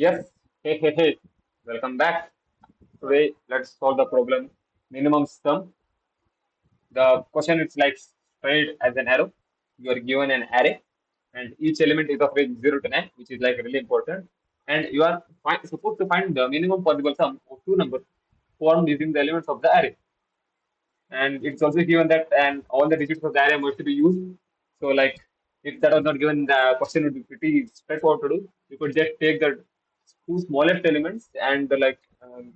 Yes, hey, hey, hey, welcome back. Today, let's solve the problem minimum sum. The question is like straight as an arrow. You are given an array, and each element is of range 0 to 9, which is like really important. And you are supposed to find the minimum possible sum of two numbers formed using the elements of the array. And it's also given that and all the digits of the array must be used. So like if that was not given, the question would be pretty straightforward to do. You could just take the two smallest elements and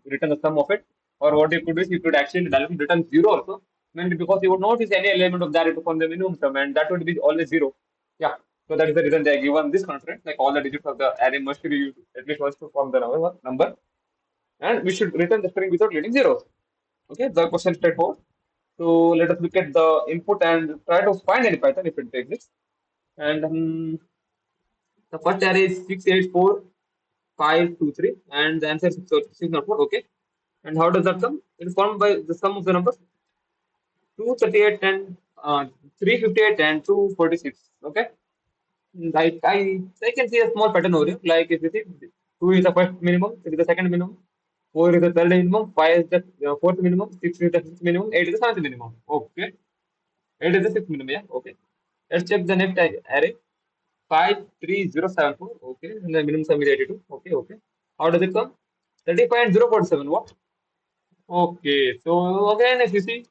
return the sum of it. Or what you could do is you could actually directly return zero also. Mainly because you would not use any element of the array to form the minimum sum, and that would be always zero. Yeah. So that is the reason they are given this constraint. Like all the digits of the array must be used at least once to form the number. And we should return the string without leaving zeros. Okay, the question is straightforward. So let us look at the input and try to find any pattern if it exists. And the first array is 684 523, and the answer is 604. Okay. And how does that come? It is formed by the sum of the numbers 238 and 358 and 246. Okay. I can see a small pattern over here. Like if you see, 2 is the first minimum, 3 is the second minimum, 4 is the third minimum, 5 is the fourth minimum, 6 is the fifth minimum, 8 is the seventh minimum. Okay. 8 is the sixth minimum, yeah. Okay. Let's check the next array. 53074. Okay. And the minimum sum is 82. Okay. Okay. How does it come? 30.047. What? Okay. So again, if you see,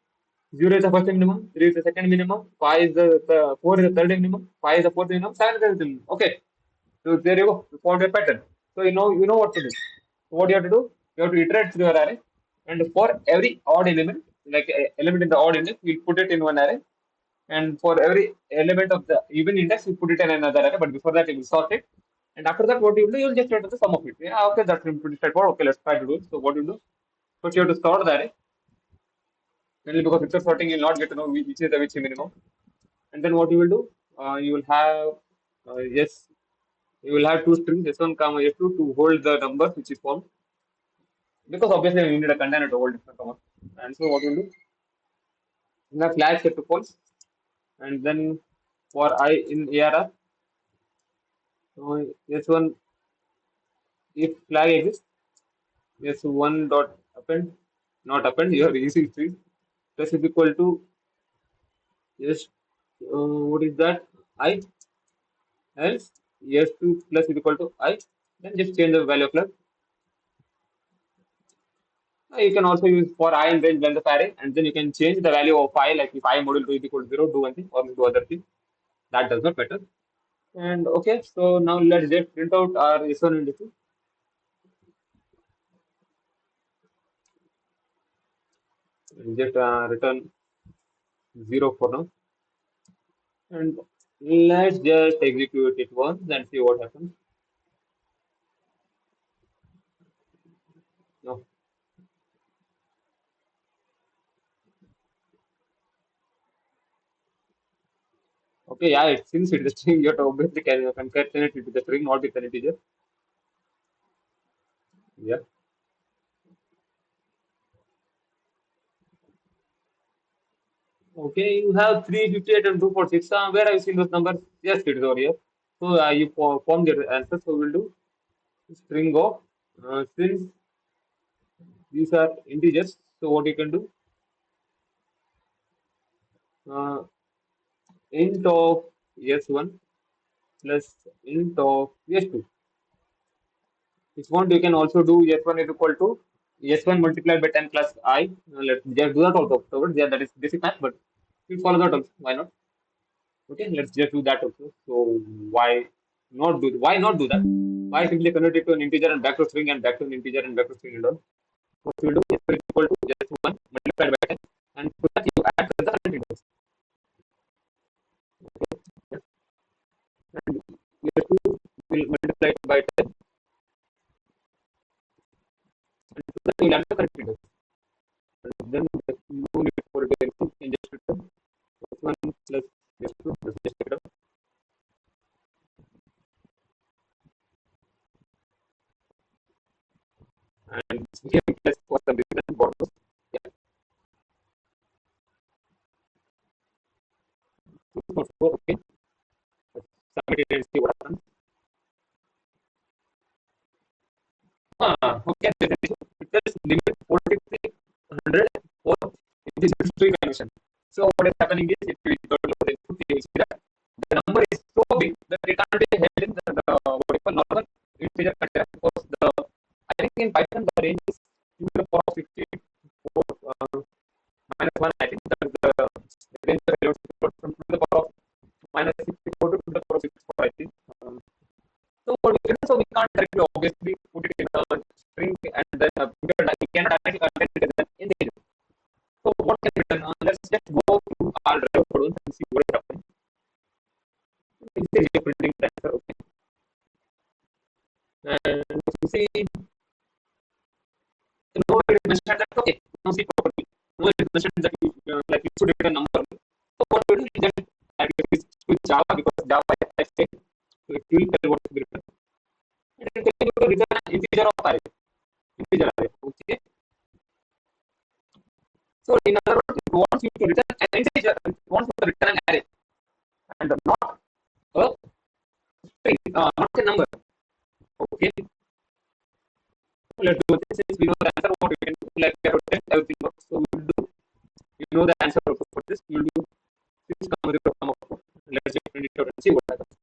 0 is the first minimum, 3 is the second minimum, 5 is the 4 is the third minimum, 5 is the fourth minimum, 7 is the fifth minimum. Okay. So there you go. You found a pattern. So you know what to do. So what you have to do? You have to iterate through your array, and for every odd element, like element in the odd index, we'll put it in one array, and for every element of the even index, you put it in another array. But before that, you will sort it, and after that, what you will do? You will just return the sum of it. Yeah, okay, that's pretty straightforward. Okay, let's try to do it. So what you do? First, you have to sort the array, mainly because without sorting, you'll not get to know which is the which minimum. And then what you will do? You will have yes, you will have two strings s1 comma s2 to hold the numbers which is formed, because obviously you need a container to hold different numbers. And so what you will do? In the flag set to false, and then for I in ARR, s1 if flag exists, s1 dot append, not append, you are using string, plus is equal to yes, what is that? I, else s2 plus is equal to I, then just change the value of flag. You can also use for I and range length of array, and then you can change the value of I, like if I module 2 is equal to 0, do one thing, or do other thing. That does not matter. And okay, so now let's just print out our S1 and S2. And just return 0 for now. And let's just execute it once and see what happens. No. Okay, yeah, since it is a string, you have to obviously can concatenate it with the string, not with an integer. Yeah. Okay, you have 358 and 246. Where have you seen those numbers? Yes, it is over here. So you form the answer. So we'll do string of since these are integers. So what you can do? Uh, int of s1 plus int of s2. If you want, you can also do s1 is equal to s1 multiplied by 10 plus I. Let's just do that also afterwards. Yeah, that is basic math, but we follow that also. Why not? Okay, let's just do that also. So why not do that? Why simply convert it to an integer and back to string and back to an integer and back to string and all? What we will do s1 is equal to s1 multiplied by 10, and to that you add the integers. And s2 will multiply it by 10, and to that you will add the correct integers. And then there's no need for it to change just return s1 plus s2 just return, and here plus for some reason what was, yeah, okay, submit it and see what happens. Okay, definition. It tells limit 4300 for integer string conversion. So what is happening is if we go to the input, you will see that the number is so big that it can't be held in the what you call normal integer container because the I think in Python the range is to the power of 64 minus 1. I think that is the range of elements from to the power of minus 64 to the power of 64. I think. So what we can so we can't directly obviously put it in a string and then we cannot directly convert it as an integer. So what can be done? Let's just go to our driver code and see what is happening. This is printing the answer, okay. And if you see, no it is mentioned that okay, now see properly. No it is mentioned that like it should be a number. So what we do is just add this to Java because Java is type state, so it will tell what to be written. And it will tell you to return an integer of array. Integer array, okay. So in other words, it wants you to return an integer, it wants you to return an array, and not a string, not a number. Okay. Let's do this. Since we know the answer, what we can do, like we have to test everything works. So we will do, you know the answer also for this. We will do this summary program of code. Let's just print it out and see what happens.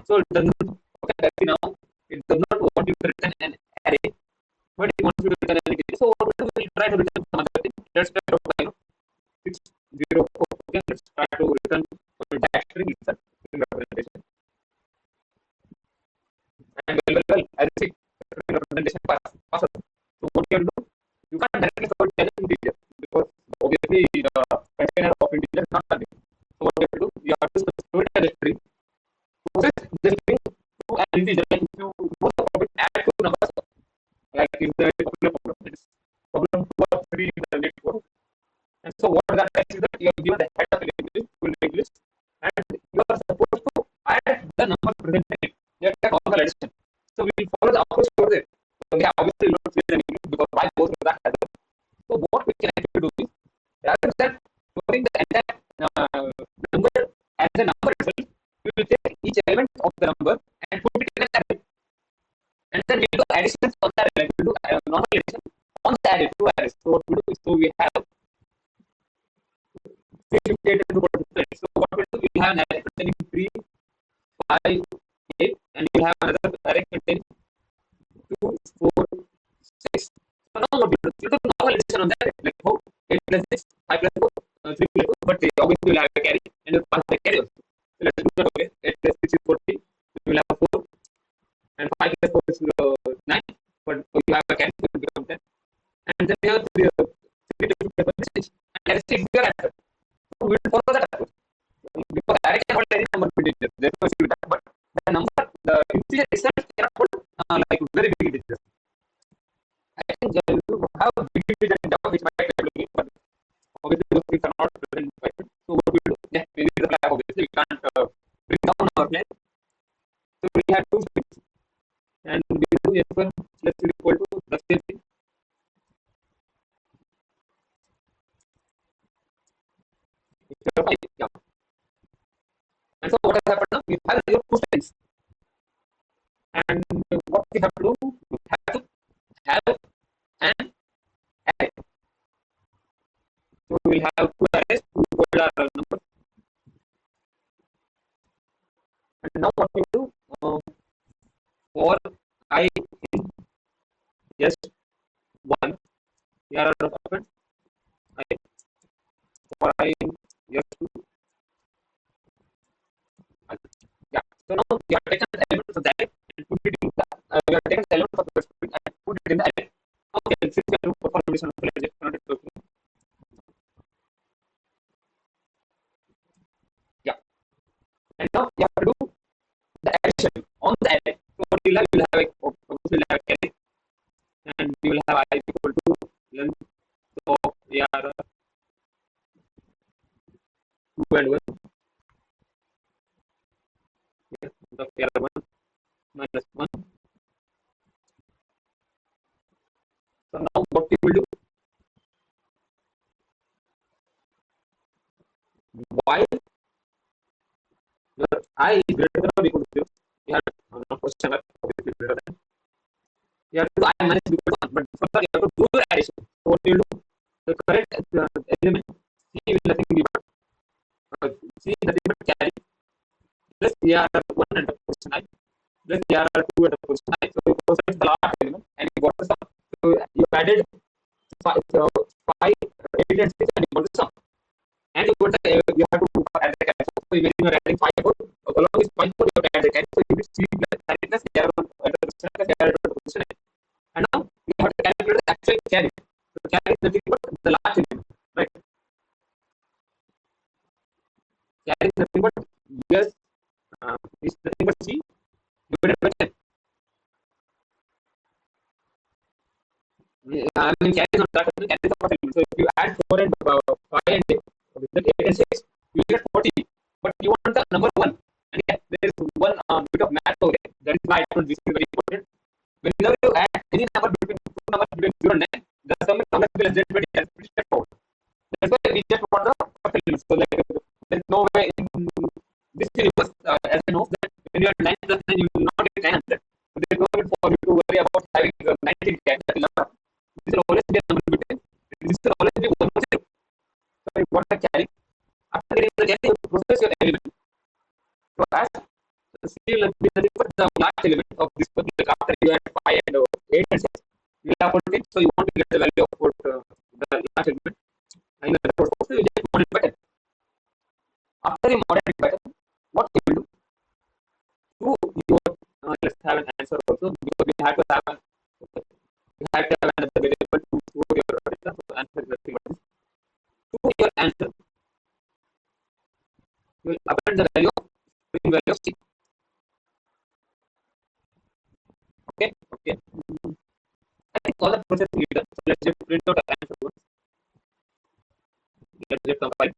So it does not, okay, now it does not want you to return an array, but it wants you to return an integer. So what we do, we will try to return some other thing. Let's try to you know 604. Okay, let's try to return a dash string itself in representation. And well, as you see, representation passes. So what you can do, you can't directly store it as an integer because obviously the container of integer is not something. So what you have to do, you have to store it as a string. Process the string to an integer. Like if you want the problem, add two numbers. Like in the popular problem, it's problem 2 or 3 in the network. And so what that is that you are given the head of English, full English, and you are supposed to add the number present in it. Just like normal addition. So we will follow the approach for it. So we have obviously not clear the English because why go through that? So what we can actually do is rather than storing the entire number as a number itself, we will take each element of the number and put it in an array. And then we do additions on that array. We do normal addition on the array, two arrays. So what we do is so we have 358 and 246. So what we do, we have an array containing 3, 5, 8, and we have another array containing 2, 4, 6. So now what we do, we do normal addition on that, like 4, 8 plus 6, 5 plus 4, 3 plus 2, but obviously we will have a carry and we'll pass the carry also. So let's do that, okay. 8 plus 6 is 40, we will have 4, and 5 plus 4 is 9, but we have a carry, so it will become 10. And then we have 3 to 2 plus 6, and let's take your answer. So we will follow that approach. Because array can hold any number of integers, therefore we that, but the number, the integer itself cannot hold like very big integers. I think you have big integers in Java which might be looking, but obviously those things are not present in Python. So what we do, yeah, we need the flag, obviously we can't bring down our flag. So we have two strings, and we do s1 plus equal to the same thing. Yeah. And so what has happened now? We have your two strings. And what we have to do, we have to have an array. So we will have two arrays to hold our number. And now what we do, for I in S1, we are open. I for I in S2. Yeah. So now we have taken the elements of the array and put it in the we have taken the elements of the string and put it in the array. Okay, since we have to perform this on the let's not it working. Yeah. And now we have to do the addition on the array. So what we will have a carry, and we will have I equal to length of AR 2 and 1. Yeah, of AR 1 minus 1. So now what we will do, while I is greater than or equal to 0, we have question mark, obviously greater than. You have to do I minus b equal to 1, but first you have to do your addition. So what you do? The correct element c will nothing be but c is nothing but carry plus er1 at the position I plus er2 at the position I. So you process the last element and you got the sum. So you added five, 8 and 6 and you got the sum. And you got the you have to add the carry. So when you are adding 5 4 along with 5 4 you have to add the carry. So you will see plus carry plus er1 at the position plus er2 at the position I. And now we have to calculate the actual carry. So carry is nothing but the last element, right? Carry is nothing but yes, is nothing but c divided by 10. I mean, carry is not that carry is of element. So if you add 4 and 5 and 8 and 6, you get 40. But you want the number 1. And yeah, there is one bit of math over there. That is why I told this is very important. Whenever you add any number between two numbers between 0 and 9, the sum is always less than 20. That's pretty straightforward. That's why we just want the first element. So like there's no way in this universe, as I know, that when you are 9 plus 9, you will not get 900. So there's no need for you to worry about having 19 cat. This will always be a number between. This will always be 1 0. So you want the carry. After getting the carry, you process your element. So as C will be nothing but the last element of this particular after you add 5 and 8 and 6, you have 14. So you want to get the value of the last element. And the process you just modify by 10. After you modify by 10, what you will do? Let's have an answer also because we have to have another variable to store your data. So answer is nothing but to your answer. You will append the value of string value of c. Okay. I think all the process is done. So let's just print out the answer once. Let's just compile.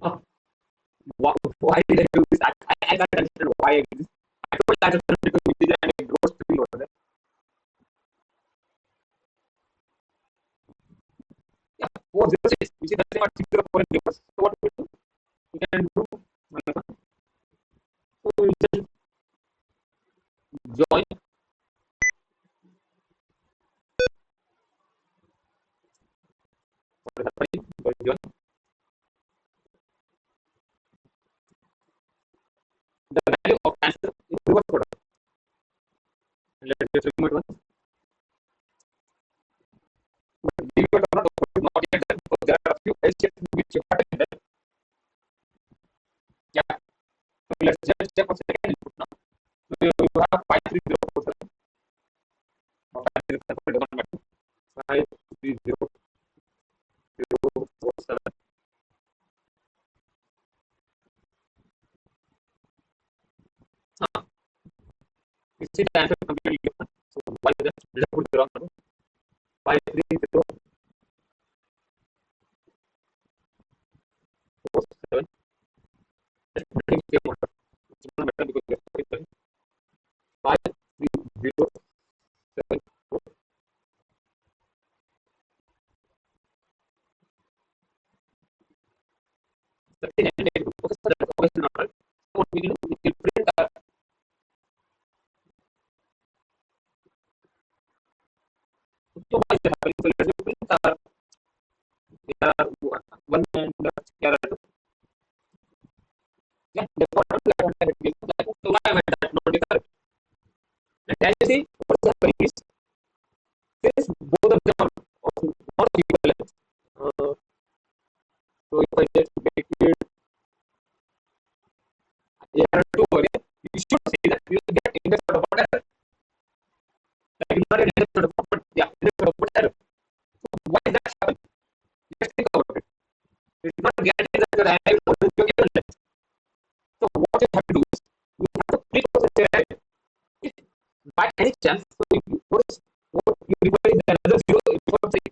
Oh, why did I do this? I can't understand why I did this. I told that it's because we did and it goes to be over there. Yeah, 406, which is nothing but 604 in numbers. So what we do? We can do so we just join join the value of answer in reverse product. Let's just remove it once. But leave it or not, not yet done because there are a few else checks which you have to get. Yeah. So let's just check for second input now. So you have 53047. 53047. You see the answer completely different. So why is that? Did I put the wrong number? 53047. Let's put it in the order. It's not better because we have 53074. That's obviously not right. So what we can do, we can print our so why is that happening? So let's print our one and two. Yeah, that's what so why am I that not correct? And as you see, what's happening is since both of them are not equal length. So if I just make it two over here, you should see that you will get index of error. Like not an index of but yeah, index of error. So why is that happening? Just think about it. It's not guaranteed that your array will always be given length. So what you have to do is you have to pre-process your array. If by any chance, so if you notice what you require is another zero before three.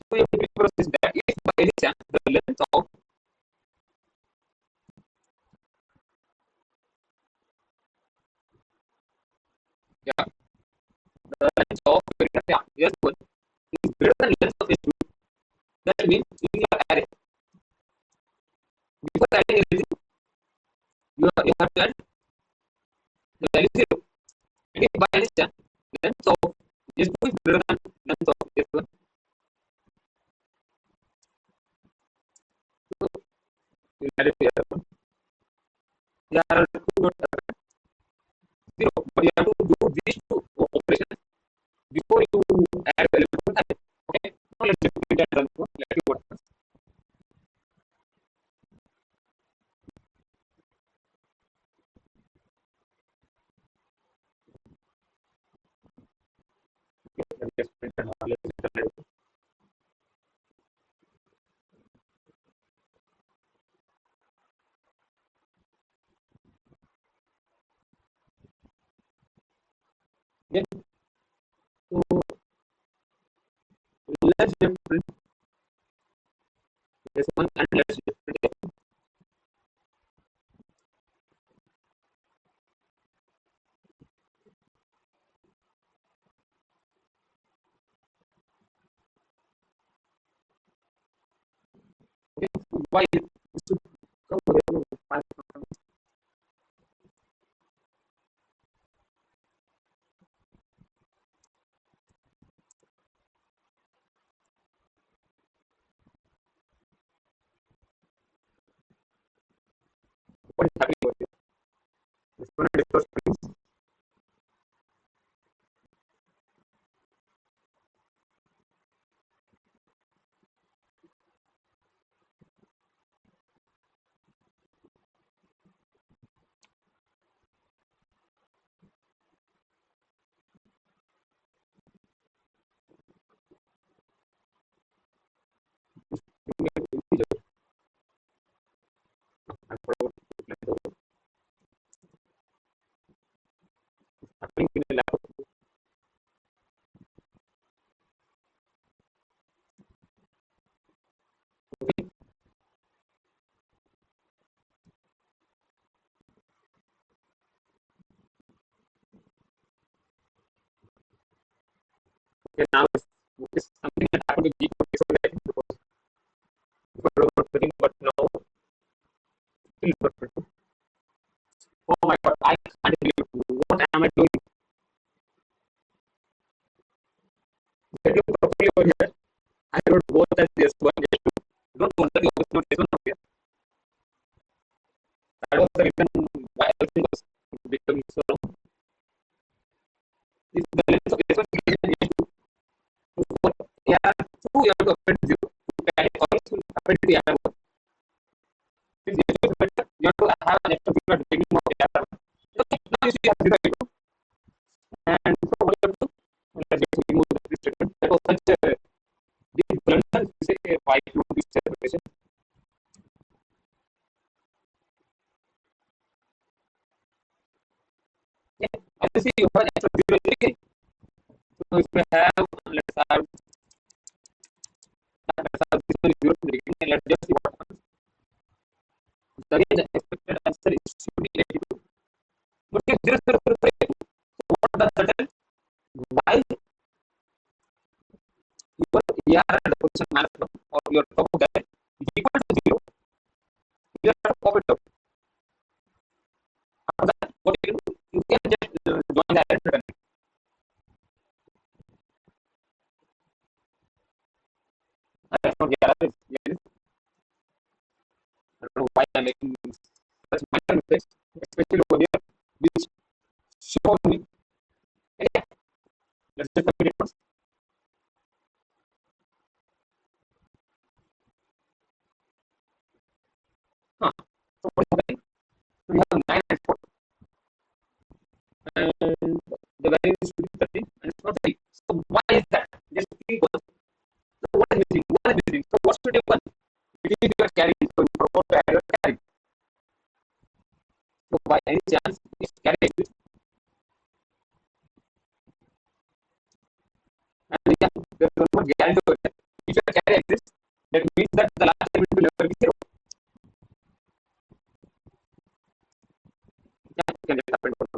So you have to pre-process that if by any chance the length of yeah the length of yes one is greater than length of h2, That means in your array, before adding anything, you have to add the value 0. And if by any chance, then so S2 is greater than so S1. So you add it to S1. There are two dots are 0, but you have to do these two operations before you add value to that. Okay, now let's just put it and run through. Let's see what happens. Okay, let's just print and let's just run it. Okay, so let's just print this one and let's just print it. Okay, so why it should come here to find. What is happening over here? It's going to discuss things. Happening in the lab. Okay, okay, now it's something that happened to G code before that before overfitting, but now still overfitting. Oh my god, I can't believe what am I doing? Get you properly over here. I wrote both as S1 S2. Don't wonder you was not S1 up here. That was the reason why everything was becoming so long. If the length of S1 is S2, yeah, 2 you have to append 0. To carry always will append to the other. Since S2 is better, you have to have an extra 0 at the beginning of the other. So now you see you have 0 into. And so what you have to do? Let's just remove this statement. That was such a big blunder to say why you do this separation. Yeah, as you see, you have an extra 0 in the beginning. So if we have, let's have this one 0 in the beginning, and let's just see what happens. The range expected answer is should be 82. But if 0 0 0 5, so what does that tell? While your ER and position minus 1 or your top of that is equal to 0, you have to pop it out. After that, what you can do, you can just join the array return. That's not the error. I don't know why I'm making such minor mistakes, especially over here, which show me. And yeah, let's just submit it first. Huh. So what is happening? So we have 9 and 4. And the value is 30 and it's not 3. So why is that? Just think first. So what is missing? 1 is missing. So what should be 1? It is your carry. So you propose to add your carry. So by any chance, if carry exists, and yeah, there is one more guarantee over there. If your carry exists, that means that the last element will never be 0. Yeah, you can just append one.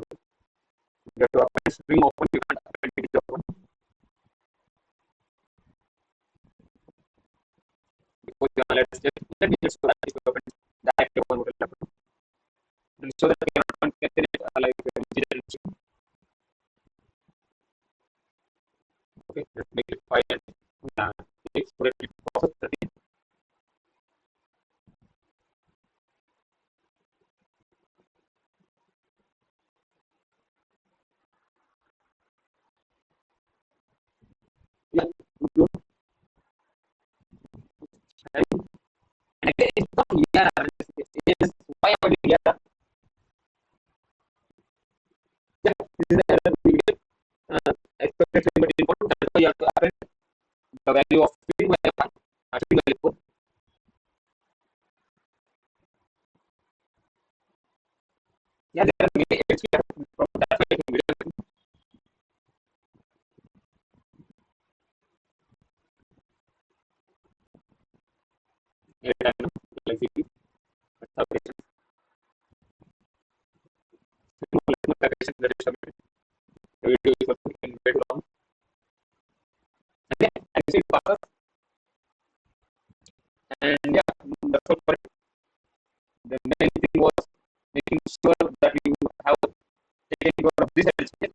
You have to append string open, you can't append it open. Just let me just open that one model laptop. And so that we can compare it like digital machine. Okay, let's make it file and export it process the thing. Yeah, good. Right? And again, it's not yeah, it's why am I doing yeah? Yeah, this is the error we get. Expected limit input. That's why you have to append the value of string by one, string by four. Yeah, there are many edits from that way. Like that is submitted. The video is working very long. And yeah, I see process. And yeah, that's all for it. The main thing was making sure that you have taken care of this.